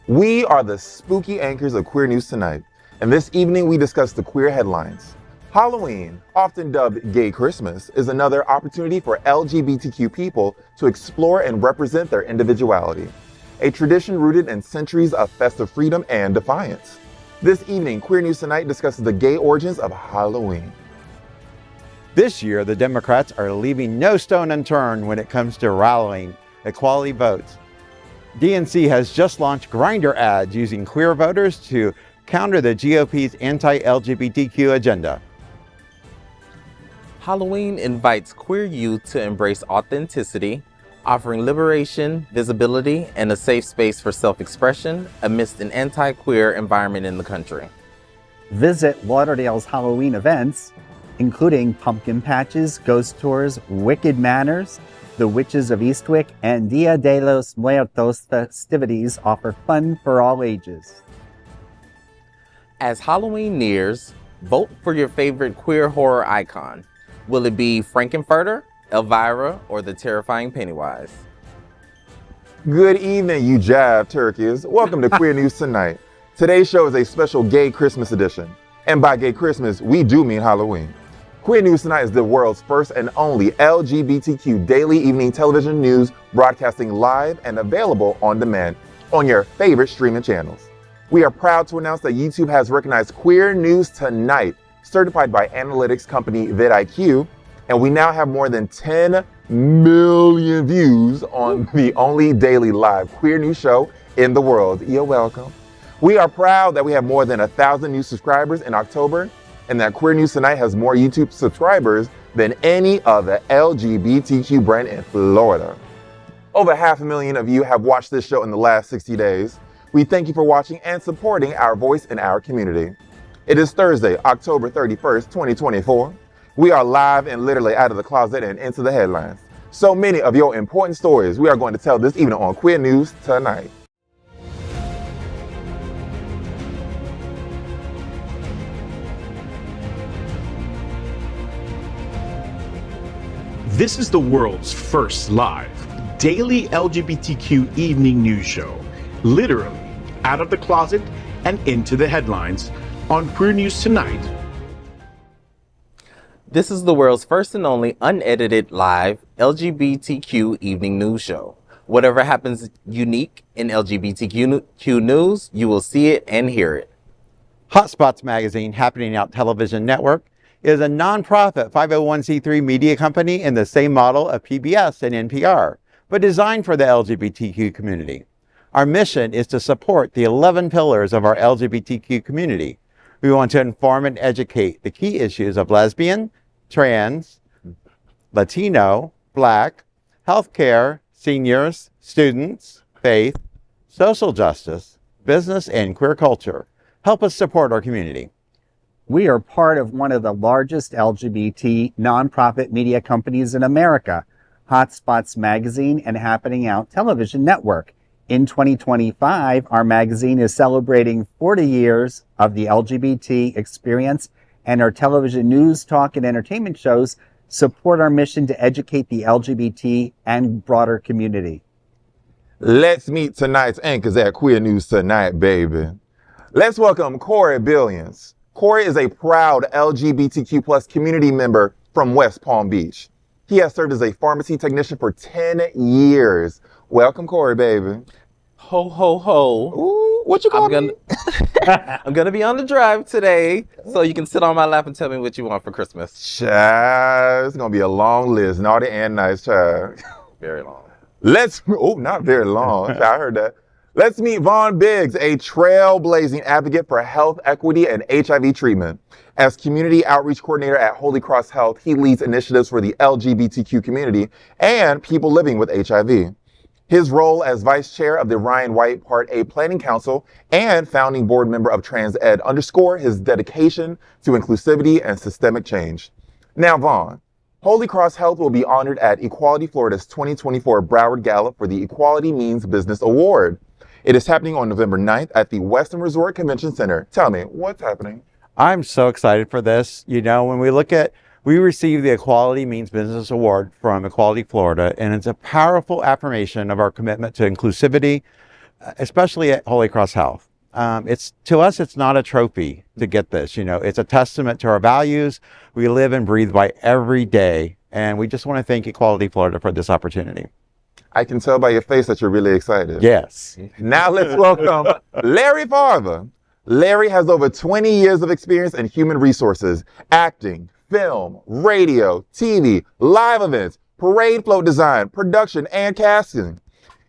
We are the spooky anchors of Queer News Tonight, and this evening we discuss the queer headlines. Halloween, often dubbed Gay Christmas, is another opportunity for LGBTQ people to explore and represent their individuality, a tradition rooted in centuries of festive freedom and defiance. This evening, Queer News Tonight discusses the gay origins of Halloween. This year, the Democrats are leaving no stone unturned when it comes to rallying equality votes. DNC has just launched Grindr ads using queer voters to counter the GOP's anti-LGBTQ agenda. Halloween invites queer youth to embrace authenticity, offering liberation, visibility, and a safe space for self-expression amidst an anti-queer environment in the country. Visit Lauderdale's Halloween events, including pumpkin patches, ghost tours, Wicked Manners, the Witches of Eastwick, and Dia de los Muertos festivities offer fun for all ages. As Halloween nears, vote for your favorite queer horror icon. Will it be Frankenfurter, Elvira, or the terrifying Pennywise? Good evening, you jive turkeys. Welcome to Queer News Tonight. Today's show is a special Gay Christmas edition. And by Gay Christmas, we do mean Halloween. Queer News Tonight is the world's first and only LGBTQ daily evening television news broadcasting live and available on demand on your favorite streaming channels. We are proud to announce that YouTube has recognized Queer News Tonight, certified by analytics company vidIQ, and we now have more than 10 million views on the only daily live queer news show in the world. You're welcome. We are proud that we have more than 1,000 new subscribers in October, and that Queer News Tonight has more YouTube subscribers than any other LGBTQ brand in Florida. Over 500,000 of you have watched this show in the last 60 days. We thank you for watching and supporting our voice in our community. It is Thursday, October 31st, 2024. We are live and literally out of the closet and into the headlines. So many of your important stories we are going to tell this evening on Queer News Tonight. This is the world's first live daily LGBTQ evening news show, literally out of the closet and into the headlines on Queer News Tonight. This is the world's first and only unedited live LGBTQ evening news show. Whatever happens unique in LGBTQ news, you will see it and hear it. Hotspots Magazine, Happening Out Television Network, is a nonprofit 501c3 media company in the same model of PBS and NPR, but designed for the LGBTQ community. Our mission is to support the 11 pillars of our LGBTQ community. We want to inform and educate the key issues of lesbian, trans, Latino, Black, healthcare, seniors, students, faith, social justice, business, and queer culture. Help us support our community. We are part of one of the largest LGBT nonprofit media companies in America, Hotspots Magazine and Happening Out Television Network. In 2025, our magazine is celebrating 40 years of the LGBT experience, and our television news, talk, and entertainment shows support our mission to educate the LGBT and broader community. Let's meet tonight's anchors at Queer News Tonight, baby. Let's welcome Corey Billions. Corey is a proud LGBTQ plus community member from West Palm Beach. He has served as a pharmacy technician for 10 years. Welcome, Corey, baby. Ho, ho, ho. Ooh, what you calling me? I'm gonna be on the drive today, so you can sit on my lap and tell me what you want for Christmas. Child, it's gonna be a long list, naughty and nice, child. Very long. Not very long. I heard that. Let's meet Vaughn Biggs, a trailblazing advocate for health equity and HIV treatment. As community outreach coordinator at Holy Cross Health, he leads initiatives for the LGBTQ community and people living with HIV. His role as vice chair of the Ryan White Part A Planning Council and founding board member of Trans Ed underscore his dedication to inclusivity and systemic change. Now, Vaughn, Holy Cross Health will be honored at Equality Florida's 2024 Broward Gala for the Equality Means Business Award. It is happening on November 9th at the Westin Resort Convention Center. Tell me, what's happening? I'm so excited for this. You know, when we received the Equality Means Business Award from Equality Florida, and it's a powerful affirmation of our commitment to inclusivity, especially at Holy Cross Health. To us, it's not a trophy to get this. It's a testament to our values. We live and breathe by every day. And we just want to thank Equality Florida for this opportunity. I can tell by your face that you're really excited. Yes. Now let's welcome Larry Farver. Larry has over 20 years of experience in human resources, acting, film, radio, TV, live events, parade float design, production, and casting.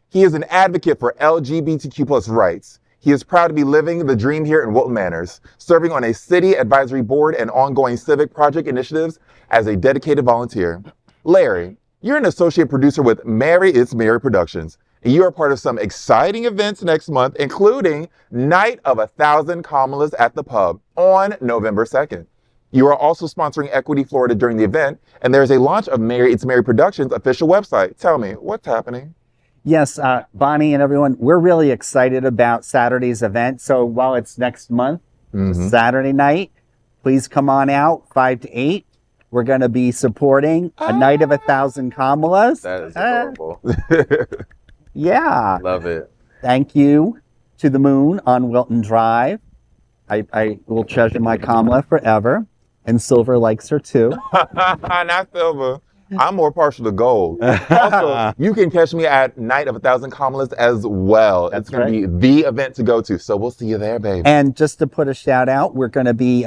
He is an advocate for LGBTQ plus rights. He is proud to be living the dream here in Wilton Manors, serving on a city advisory board and ongoing civic project initiatives as a dedicated volunteer. Larry, you're an associate producer with Mary It's Mary Productions, and you are part of some exciting events next month, including Night of 1,000 Kamalas at the Pub on November 2nd. You are also sponsoring Equity Florida during the event, and there's a launch of Mary It's Mary Productions' official website. Tell me, what's happening? Yes, Bonnie and everyone, we're really excited about Saturday's event. So while it's next month, Saturday night, please come on out, 5 to 8. We're going to be supporting A Night of 1,000 Kamalas. That is adorable. Yeah. Love it. Thank you to the moon on Wilton Drive. I will treasure my Kamala forever. And Silver likes her too. Not silver. I'm more partial to gold. Also, you can catch me at Night of 1,000 Kamalas as well. That's it's going to be the event to go to. So we'll see you there, baby. And just to put a shout out, we're going to be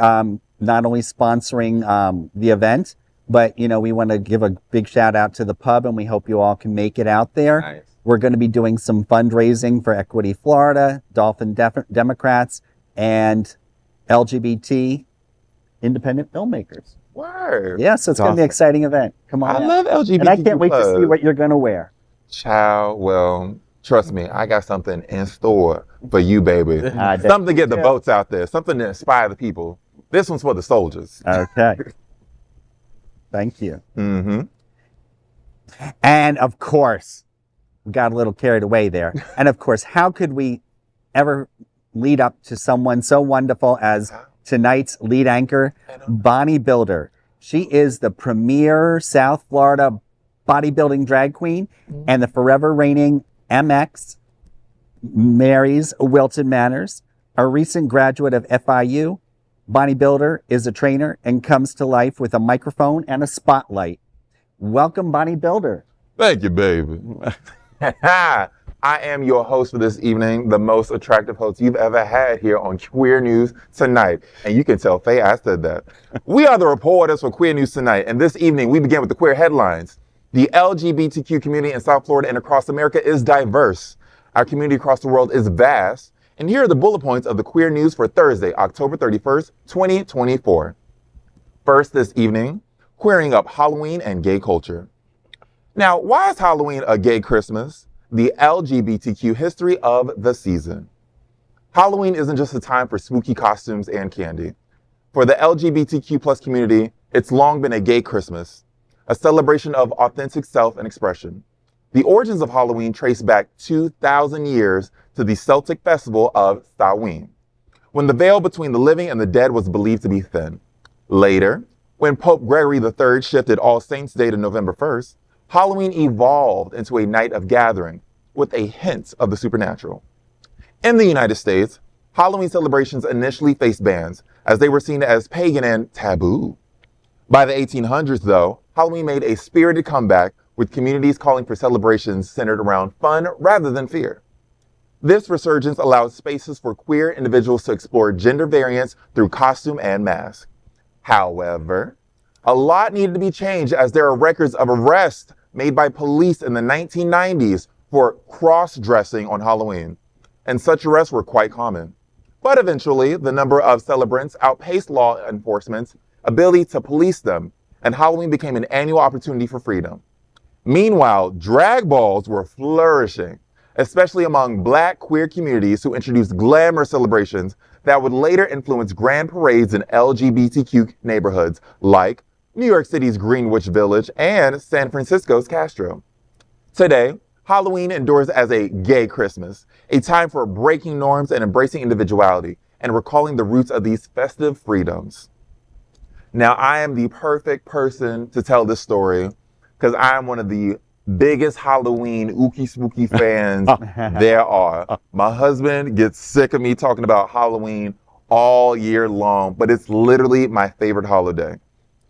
not only sponsoring the event, but, we want to give a big shout out to the pub, and we hope you all can make it out there. Nice. We're going to be doing some fundraising for Equity Florida, Dolphin Democrats, and LGBT independent filmmakers. Word. Yeah, so it's going to be an exciting event. Come on. I love LGBTQ+. And I can't wait to see what you're going to wear. Child, well, trust me, I got something in store for you, baby. Something to get the votes out there. Something to inspire the people. This one's for the soldiers. Okay. Thank you. Mm-hmm. And of course, we got a little carried away there. And of course, how could we ever lead up to someone so wonderful as tonight's lead anchor, Bonnie Builder. She is the premier South Florida bodybuilding drag queen and the forever reigning MX, Mary's Wilton Manors. A recent graduate of FIU, Bonnie Builder is a trainer and comes to life with a microphone and a spotlight. Welcome, Bonnie Builder. Thank you, baby. I am your host for this evening, the most attractive host you've ever had here on Queer News Tonight. And you can tell Faye I said that. We are the reporters for Queer News Tonight. And this evening, we begin with the queer headlines. The LGBTQ community in South Florida and across America is diverse. Our community across the world is vast. And here are the bullet points of the queer news for Thursday, October 31st, 2024. First this evening, queering up Halloween and gay culture. Now, why is Halloween a gay Christmas? The LGBTQ history of the season. Halloween isn't just a time for spooky costumes and candy. For the LGBTQ plus community, it's long been a gay Christmas, a celebration of authentic self and expression. The origins of Halloween trace back 2,000 years to the Celtic festival of Samhain, when the veil between the living and the dead was believed to be thin. Later, when Pope Gregory III shifted All Saints' Day to November 1st, Halloween evolved into a night of gathering with a hint of the supernatural. In the United States, Halloween celebrations initially faced bans as they were seen as pagan and taboo. By the 1800s, though, Halloween made a spirited comeback with communities calling for celebrations centered around fun rather than fear. This resurgence allowed spaces for queer individuals to explore gender variance through costume and mask. However, a lot needed to be changed as there are records of arrests made by police in the 1990s for cross-dressing on Halloween, and such arrests were quite common. But eventually, the number of celebrants outpaced law enforcement's ability to police them, and Halloween became an annual opportunity for freedom. Meanwhile, drag balls were flourishing, especially among Black queer communities who introduced glamour celebrations that would later influence grand parades in LGBTQ neighborhoods like New York City's Greenwich Village and San Francisco's Castro. Today, Halloween endures as a gay Christmas, a time for breaking norms and embracing individuality and recalling the roots of these festive freedoms. Now, I am the perfect person to tell this story because I am one of the biggest Halloween ookie spooky fans there are. My husband gets sick of me talking about Halloween all year long, but it's literally my favorite holiday.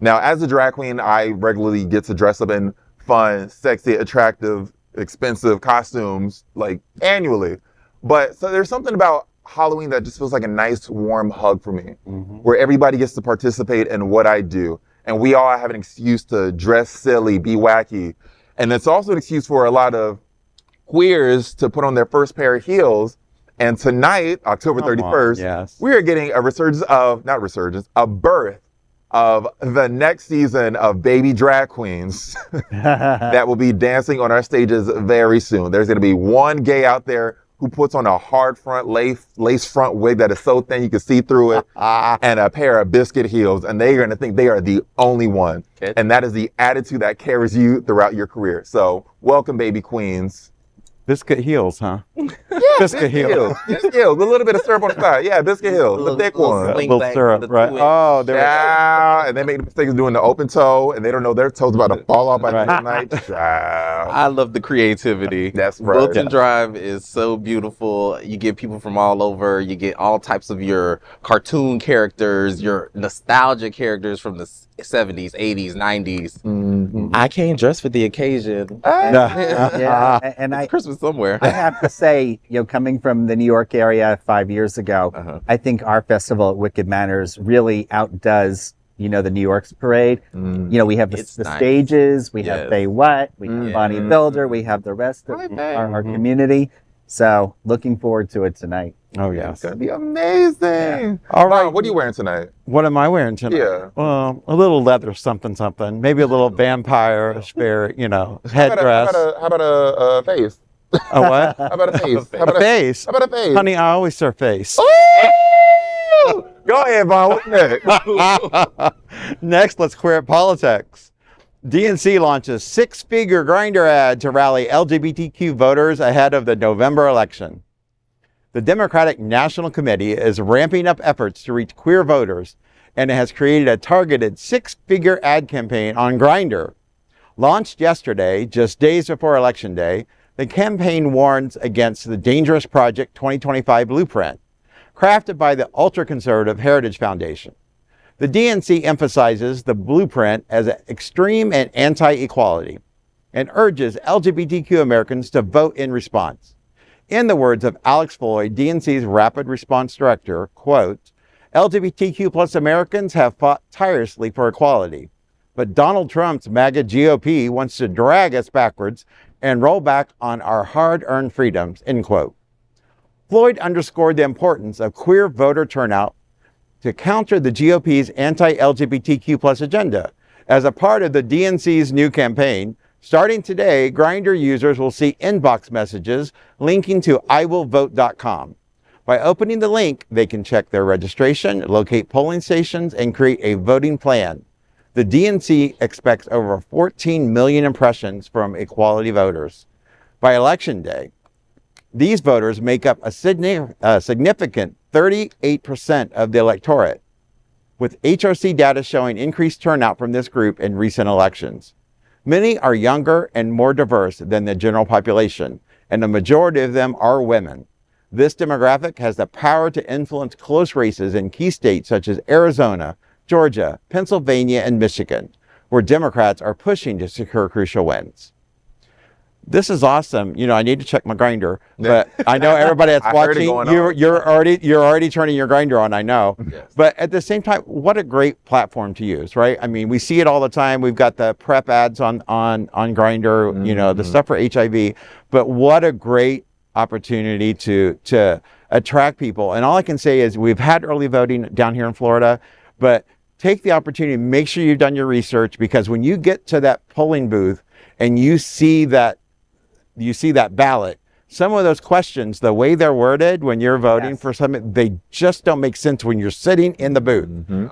Now, as a drag queen, I regularly get to dress up in fun, sexy, attractive, expensive costumes, like annually. But so there's something about Halloween that just feels like a nice, warm hug for me, where everybody gets to participate in what I do. And we all have an excuse to dress silly, be wacky. And it's also an excuse for a lot of queers to put on their first pair of heels. And tonight, October 31st, we are getting a birth of the next season of baby drag queens that will be dancing on our stages very soon. There's going to be one gay out there who puts on a hard front lace front wig that is so thin you can see through it, and a pair of biscuit heels, and they're going to think they are the only one. And that is the attitude that carries you throughout your career. So welcome, baby queens. Biscuit heels, huh? Yeah, biscuit heels. Biscuit heels. A little bit of syrup on the side. Yeah, biscuit heels. The thick one. A little syrup, right? Oh, there. And they make the mistake of doing the open toe, and they don't know their toe's about to fall off by the end of the night. I love the creativity. That's right. Wilton Drive is so beautiful. You get people from all over. You get all types of your cartoon characters, your nostalgia characters from the 70s, 80s, 90s. I came dressed for the occasion. Yeah, and It's Christmas somewhere. I have to say, coming from the New York area 5 years ago, I think our festival at Wicked Manners really outdoes, the New York's parade. We have the stages, we have FayWhat, we have Bodybuilder, we have the rest of our community. So looking forward to it tonight. Oh, yes. It's going to be amazing. Yeah. All right. Mom, what are you wearing tonight? What am I wearing tonight? Yeah. Well, a little leather something. Maybe a little vampire spirit, headdress. How about a face? A what? How about a face? A face? How about a face? Honey, I always serve face. Ooh! Go ahead, Vaughn. What's next? Next, let's queer politics. DNC launches six-figure Grindr ad to rally LGBTQ voters ahead of the November election. The Democratic National Committee is ramping up efforts to reach queer voters, and it has created a targeted six-figure ad campaign on Grindr. Launched yesterday, just days before Election Day, the campaign warns against the dangerous Project 2025 blueprint, crafted by the ultra-conservative Heritage Foundation. The DNC emphasizes the blueprint as extreme and anti-equality and urges LGBTQ Americans to vote in response. In the words of Alex Floyd, DNC's Rapid Response Director, quote, LGBTQ plus Americans have fought tirelessly for equality, but Donald Trump's MAGA GOP wants to drag us backwards and roll back on our hard-earned freedoms, end quote. Floyd underscored the importance of queer voter turnout to counter the GOP's anti-LGBTQ plus agenda. As a part of the DNC's new campaign, starting today, Grindr users will see inbox messages linking to iwillvote.com. By opening the link, they can check their registration, locate polling stations, and create a voting plan. The DNC expects over 14 million impressions from equality voters. By Election Day, these voters make up a significant 38% of the electorate, with HRC data showing increased turnout from this group in recent elections. Many are younger and more diverse than the general population, and the majority of them are women. This demographic has the power to influence close races in key states such as Arizona, Georgia, Pennsylvania, and Michigan, where Democrats are pushing to secure crucial wins. This is awesome. I need to check my Grindr, but I know everybody that's watching, you're already turning your Grindr on, I know. Yes. But at the same time, what a great platform to use, right? I mean, we see it all the time. We've got the PrEP ads on Grindr, the stuff for HIV, but what a great opportunity to attract people. And all I can say is we've had early voting down here in Florida, but take the opportunity, make sure you've done your research, because when you get to that polling booth and you see that ballot, some of those questions, the way they're worded when you're voting for something, they just don't make sense when you're sitting in the booth.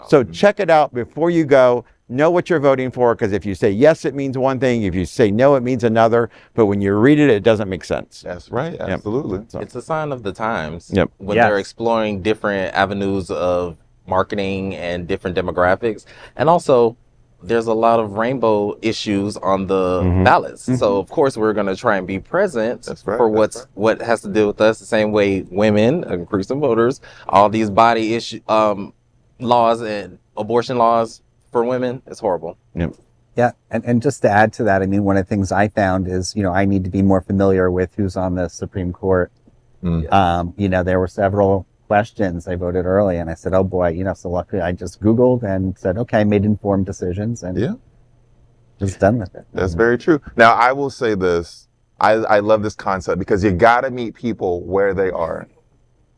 So check it out before you go. Know what you're voting for, because if you say yes, it means one thing. If you say no, it means another. But when you read it, it doesn't make sense. That's right. Absolutely. So, It's a sign of the times. When they're exploring different avenues of marketing and different demographics. And also, there's a lot of rainbow issues on the ballots. So of course we're going to try and be present for what has to do with us. The same way women, increasing voters, all these body issue laws and abortion laws for women, it's horrible. Yep. Yeah, and just to add to that, I mean, one of the things I found is, I need to be more familiar with who's on the Supreme Court. There were several questions. I voted early, and I said, oh boy, so luckily I just Googled and said, okay, made informed decisions, and just done with it. That's very true. Now, I will say this. I love this concept because you got to meet people where they are.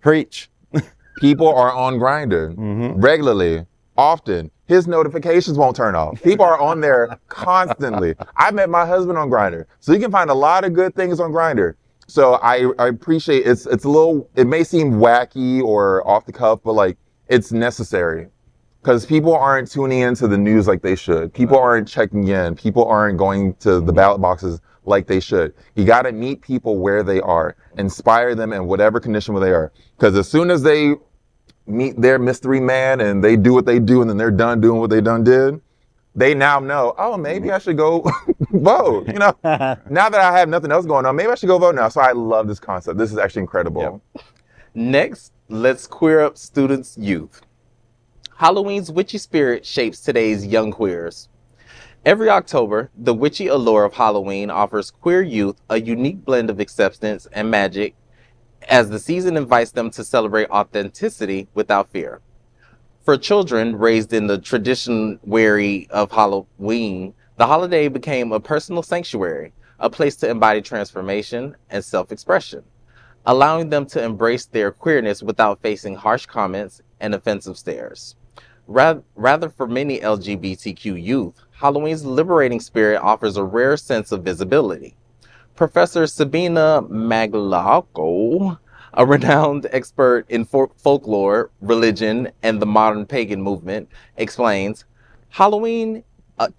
Preach. People are on Grindr regularly, often. His notifications won't turn off. People are on there constantly. I met my husband on Grindr. So you can find a lot of good things on Grindr. So I appreciate it's a little, it may seem wacky or off the cuff, but like it's necessary because people aren't tuning into the news like they should. People aren't checking in. People aren't going to the ballot boxes like they should. You got to meet people where they are, inspire them in whatever condition where they are. Because as soon as they meet their mystery man and they do what they do and then they're done doing what they done did, they now know, oh, maybe I should go vote. Now that I have nothing else going on, maybe I should go vote now. So I love this concept. This is actually incredible. Yep. Next, let's queer up students' youth. Halloween's witchy spirit shapes today's young queers. Every October, the witchy allure of Halloween offers queer youth a unique blend of acceptance and magic as the season invites them to celebrate authenticity without fear. For children raised in the tradition wary of Halloween, the holiday became a personal sanctuary, a place to embody transformation and self-expression, allowing them to embrace their queerness without facing harsh comments and offensive stares. Rather, for many LGBTQ youth, Halloween's liberating spirit offers a rare sense of visibility. Professor Sabina Maglauco, a renowned expert in folklore, religion, and the modern pagan movement, explains, Halloween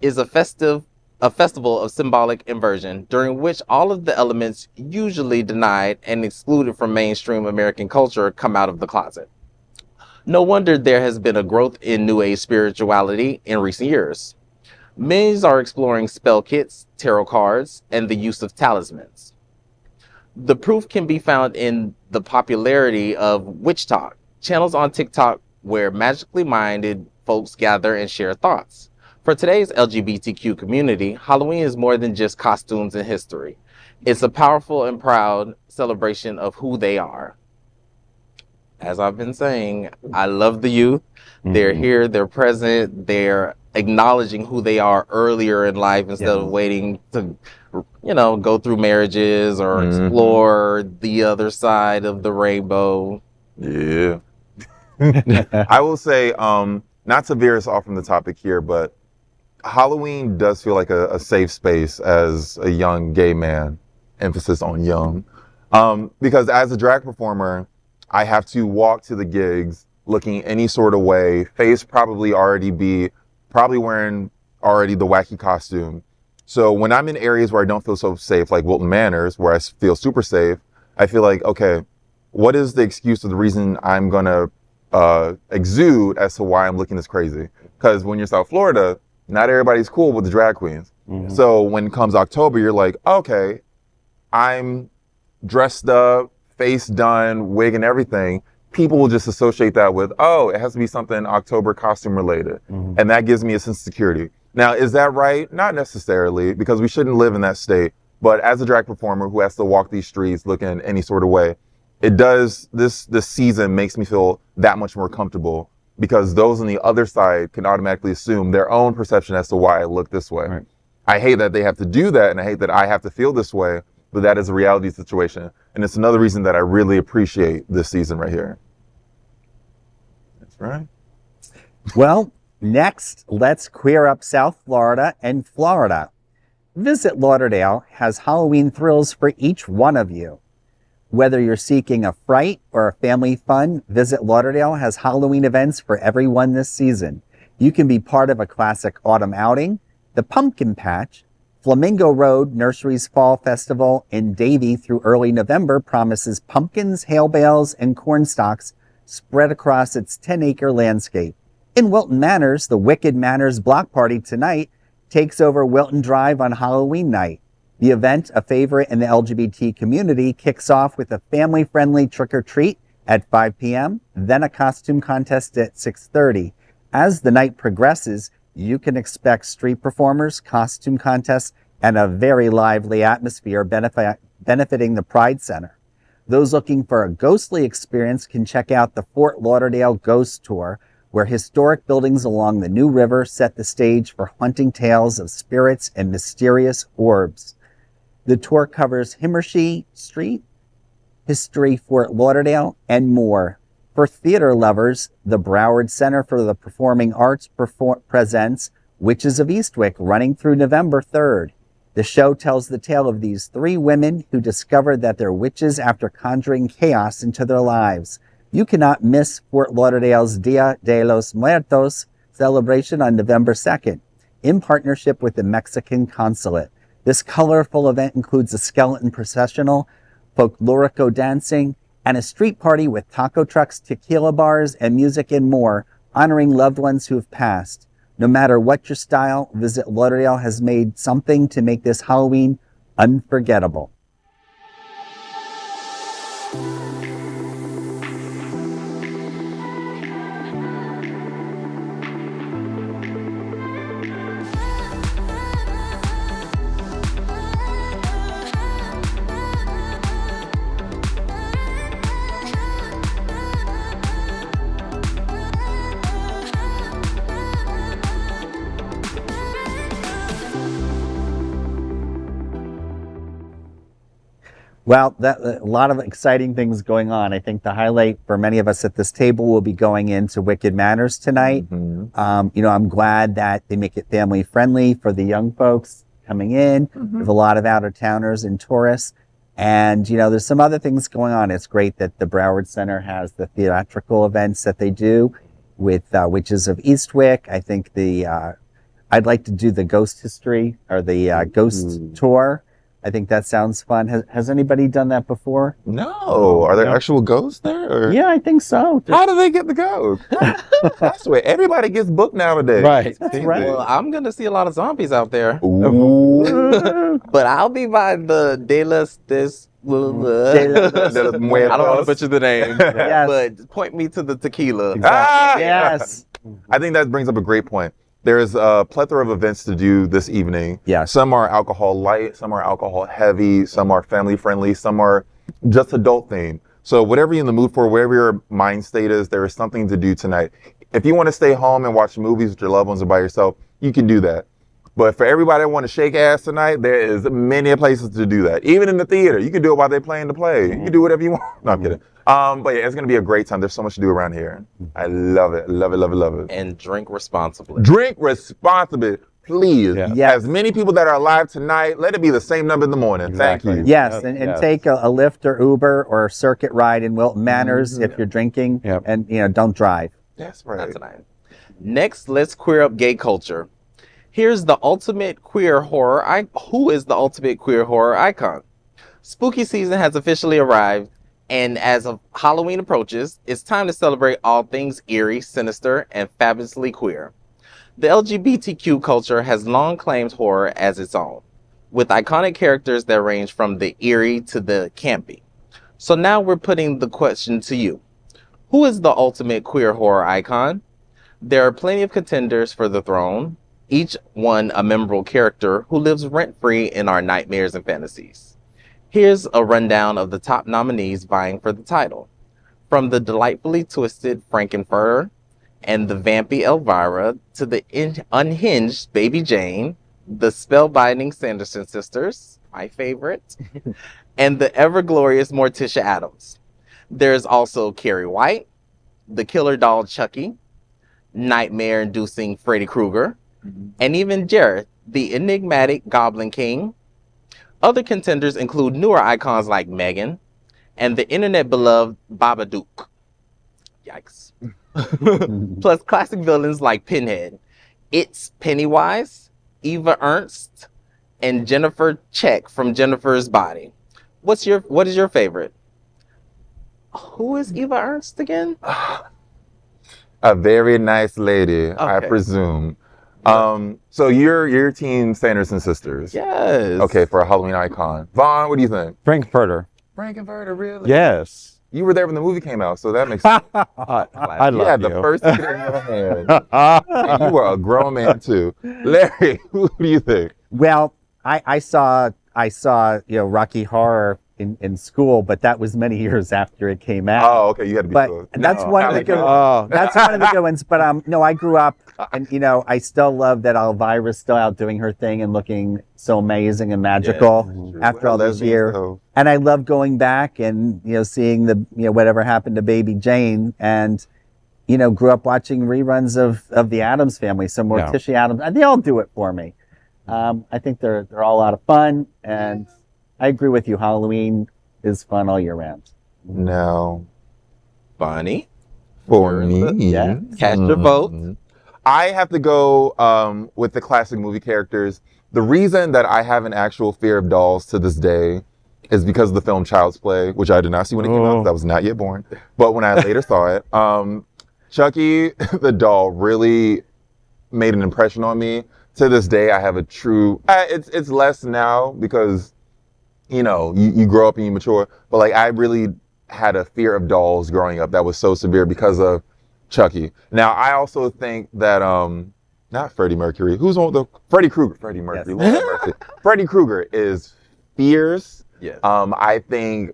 is a festival of symbolic inversion, during which all of the elements usually denied and excluded from mainstream American culture come out of the closet. No wonder there has been a growth in New Age spirituality in recent years. Many are exploring spell kits, tarot cards, and the use of talismans. The proof can be found in the popularity of Witch Talk, channels on TikTok where magically minded folks gather and share thoughts. For today's LGBTQ community, Halloween is more than just costumes and history. It's a powerful and proud celebration of who they are. As I've been saying, I love the youth. They're here, they're present, they're acknowledging who they are earlier in life instead of waiting to, go through marriages or explore the other side of the rainbow. Yeah. I will say, not to veer us off from the topic here, but Halloween does feel like a safe space as a young gay man, emphasis on young, because as a drag performer, I have to walk to the gigs looking any sort of way, face probably wearing already the wacky costume. So when I'm in areas where I don't feel so safe, like Wilton Manors, where I feel super safe, I feel like, okay, what is the excuse or the reason I'm gonna exude as to why I'm looking this crazy? Because when you're South Florida, not everybody's cool with the drag queens. So when it comes October, you're like, okay, I'm dressed up, face done, wig and everything. People will just associate that with, oh, it has to be something October costume related. And that gives me a sense of security. Now, is that right? Not necessarily, because we shouldn't live in that state. But as a drag performer who has to walk these streets looking any sort of way, it does, this season makes me feel that much more comfortable because those on the other side can automatically assume their own perception as to why I look this way. Right. I hate that they have to do that, and I hate that I have to feel this way, but that is a reality situation. And it's another reason that I really appreciate this season right here. That's right. Well, next, let's queer up South Florida and Florida. Visit Lauderdale has Halloween thrills for each one of you. Whether you're seeking a fright or a family fun, Visit Lauderdale has Halloween events for everyone this season. You can be part of a classic autumn outing, the Pumpkin Patch, Flamingo Road Nursery's Fall Festival in Davie through early November promises pumpkins, hail bales, and corn stalks spread across its 10-acre landscape. In Wilton Manors, the Wicked Manors Block Party tonight takes over Wilton Drive on Halloween night. The event, a favorite in the LGBT community, kicks off with a family-friendly trick-or-treat at 5 p.m., then a costume contest at 6:30. As the night progresses, you can expect street performers, costume contests, and a very lively atmosphere benefiting the Pride Center. Those looking for a ghostly experience can check out the Fort Lauderdale Ghost Tour, where historic buildings along the New River set the stage for haunting tales of spirits and mysterious orbs. The tour covers Himmershey Street, History Fort Lauderdale, and more. For theater lovers, the Broward Center for the Performing Arts presents Witches of Eastwick, running through November 3rd. The show tells the tale of these three women who discovered that they're witches after conjuring chaos into their lives. You cannot miss Fort Lauderdale's Dia de los Muertos celebration on November 2nd, in partnership with the Mexican Consulate. This colorful event includes a skeleton processional, folklorico dancing, and a street party with taco trucks, tequila bars, and music and more, honoring loved ones who have passed. No matter what your style, Visit Lauderdale has made something to make this Halloween unforgettable. Well, a lot of exciting things going on. I think the highlight for many of us at this table will be going into Wicked Manors tonight. Mm-hmm. I'm glad that they make it family friendly for the young folks coming in. Mm-hmm. There's a lot of out-of-towners and tourists. And, there's some other things going on. It's great that the Broward Center has the theatrical events that they do with Witches of Eastwick. I think I'd like to do the ghost history or the ghost tour. I think that sounds fun. Has anybody done that before? No. Are there actual ghosts there? Or? Yeah, I think so. How do they get the ghosts? That's where everybody gets booked nowadays. Right. That's right. Well, I'm going to see a lot of zombies out there. Ooh. But I'll be by the De los I don't want to butcher the name, Yes. but point me to the tequila. Yes. I think that brings up a great point. There's a plethora of events to do this evening. Yes. Some are alcohol light, some are alcohol heavy, some are family friendly, some are just adult themed. So whatever you're in the mood for, wherever your mind state is, there is something to do tonight. If you want to stay home and watch movies with your loved ones or by yourself, you can do that. But for everybody that want to shake ass tonight, there is many places to do that. Even in the theater, you can do it while they're playing the play. You can do whatever you want. No, I'm kidding. But yeah, it's going to be a great time. There's so much to do around here. I love it. Love it, love it, love it. And drink responsibly. Drink responsibly, please. Yeah. Yes. As many people that are alive tonight, let it be the same number in the morning. Exactly. Thank you. Yes, and Yes. take a Lyft or Uber or a circuit ride in Wilton Manors if you're drinking, Yep. and don't drive. That's right. Not tonight. Next, let's queer up gay culture. Here's the ultimate queer horror. Who is the ultimate queer horror icon? Spooky season has officially arrived, and as Halloween approaches, it's time to celebrate all things eerie, sinister, and fabulously queer. The LGBTQ culture has long claimed horror as its own, with iconic characters that range from the eerie to the campy. So now we're putting the question to you. Who is the ultimate queer horror icon? There are plenty of contenders for the throne, each one a memorable character who lives rent-free in our nightmares and fantasies. Here's a rundown of the top nominees vying for the title. From the delightfully twisted Frankenfurter and the vampy Elvira to the unhinged Baby Jane, the spellbinding Sanderson sisters, my favorite, and the ever-glorious Morticia Addams. There's also Carrie White, the killer doll Chucky, nightmare-inducing Freddy Krueger, and even Jared, the enigmatic Goblin King. Other contenders include newer icons like Megan and the internet-beloved Babadook. Yikes. Plus classic villains like Pinhead, It's Pennywise, Eva Ernst, and Jennifer Check from Jennifer's Body. What is your favorite? Who is Eva Ernst again? A very nice lady, I Okay. presume. So you're Team Sanderson Sisters. Yes. Okay, for a Halloween icon. Vaughn, what do you think? Frankfurter. Frankenfurter, really? Yes. You were there when the movie came out, so that makes sense. I You love had you. the first ticket in your hand, and you were a grown man too. Larry, who do you think? Well, I saw Rocky Horror in school, but that was many years after it came out. Oh, okay, you had to be But close. that's one of the good. Oh. That's one of the good ones. But no, I grew up, and I still love that Elvira's still out doing her thing and looking so amazing and magical after all these years. And I love going back and seeing the whatever happened to Baby Jane, and grew up watching reruns of the Addams Family. So Morticia Addams, they all do it for me. I think they're all a lot of fun, and I agree with you. Halloween is fun all year round. No. Bonnie, For me, Yeah. cast your vote. I have to go with the classic movie characters. The reason that I have an actual fear of dolls to this day is because of the film Child's Play, which I did not see when it came out because I was not yet born. But when I later saw it, Chucky the doll really made an impression on me. To this day, I have a true. It's less now because you grow up and you mature. But like I really had a fear of dolls growing up that was so severe because of Chucky. Now I also think that not Freddie Mercury. Who's on the Freddie Krueger? Freddie Mercury. Lord have mercy. Freddie Krueger is fierce. Yes. I think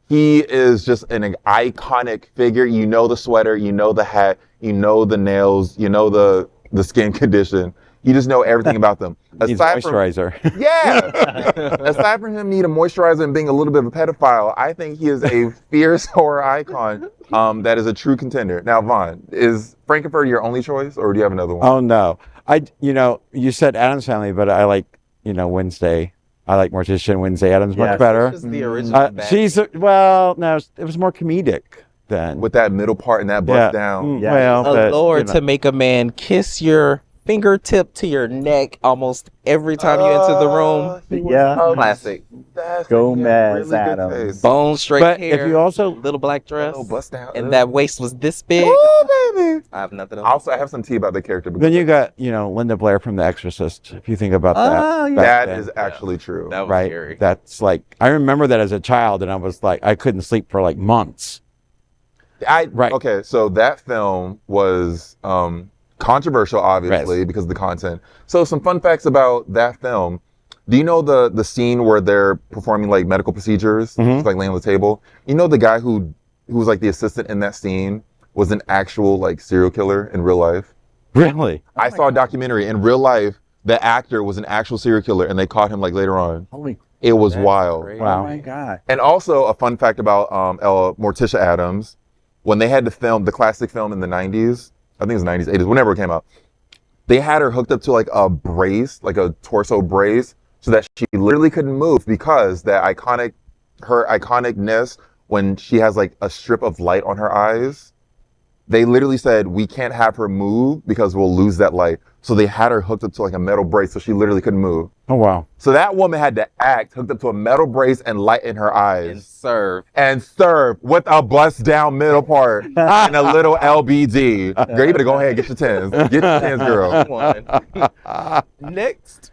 he is just an iconic figure. You know the sweater, you know the hat, you know the nails, you know the skin condition. You just know everything about them. Needs moisturizer. Aside from him needing a moisturizer and being a little bit of a pedophile, I think he is a fierce horror icon that is a true contender. Now, Vaughn, is Frankenfurter your only choice, or do you have another one? Oh no, you said Addams Family, but I like Wednesday. I like Morticia and Wednesday Addams much better. This is the original. No, it was more comedic then. With that middle part and that bust down. Yeah. Well, but, Allure to make a man kiss your fingertip to your neck almost every time you enter the room. Yeah. Classic. Gomez Addams. Bone straight But hair. if you also little black dress. Oh, bust down. And that waist was this big. Oh, baby. I have nothing else. Also, I have some tea about the character. then you got Linda Blair from The Exorcist. If you think about that, Oh, yeah. back That then. is actually true. That was right. scary. That's like I remember that as a child, and I was like I couldn't sleep for like months. Right. Okay, so that film was controversial, obviously, because of the content. So some fun facts about that film. Do you know the scene where they're performing like medical procedures, just, like laying on the table? You know the guy who was like the assistant in that scene was an actual like serial killer in real life? Really? I saw a documentary. In real life, the actor was an actual serial killer, and they caught him like later on. Holy, It was wild. great. Wow. oh my God. And also a fun fact about Morticia Addams, when they had to film the classic film in the 90s, I think it was 90s, 80s, whenever it came out, they had her hooked up to like a brace, like a torso brace, so that she literally couldn't move because her iconicness when she has like a strip of light on her eyes, they literally said, we can't have her move because we'll lose that light. So they had her hooked up to like a metal brace so she literally couldn't move. Oh wow. So that woman had to act hooked up to a metal brace and light in her eyes. And serve. With a bust down middle part and a little LBD. Girl, you better go ahead and get your tens. Get your tens, girl. One. Next,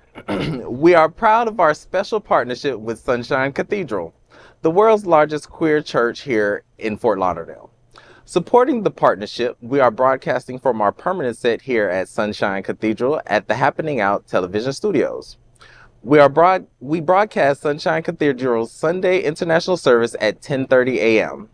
we are proud of our special partnership with Sunshine Cathedral, the world's largest queer church here in Fort Lauderdale. Supporting the partnership, we are broadcasting from our permanent set here at Sunshine Cathedral at the Happening Out television studios. We broadcast Sunshine Cathedral's Sunday international service at 10:30 a.m.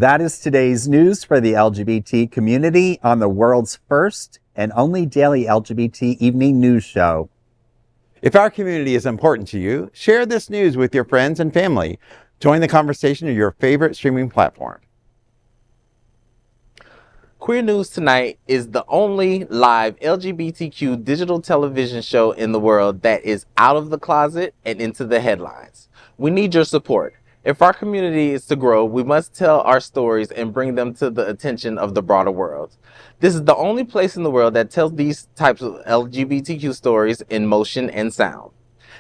That is today's news for the LGBT community on the world's first and only daily LGBT evening news show. If our community is important to you, share this news with your friends and family. Join the conversation on your favorite streaming platform. Queer News Tonight is the only live LGBTQ digital television show in the world that is out of the closet and into the headlines. We need your support. If our community is to grow, we must tell our stories and bring them to the attention of the broader world. This is the only place in the world that tells these types of LGBTQ stories in motion and sound.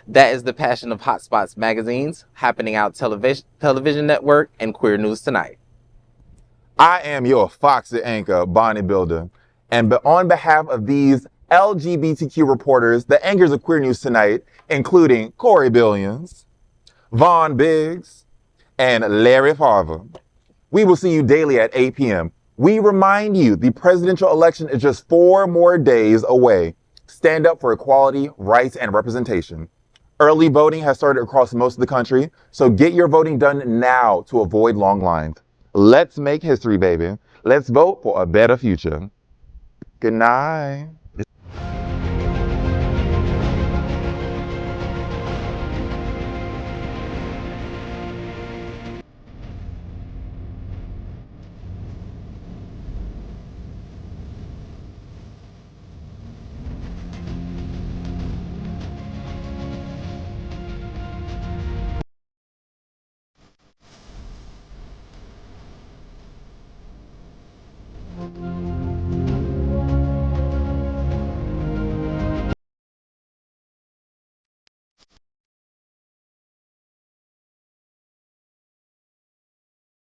That is the passion of Hotspots Magazine's Happening Out Television Network and Queer News Tonight. I am your Foxy anchor, Bonnie Builder. And on behalf of these LGBTQ reporters, the anchors of Queer News Tonight, including Corey Billions, Vaughn Biggs, and Larry Farver, we will see you daily at 8 p.m. We remind you the presidential election is just 4 more days away. Stand up for equality, rights, and representation. Early voting has started across most of the country, so get your voting done now to avoid long lines. Let's make history, baby. Let's vote for a better future. Good night.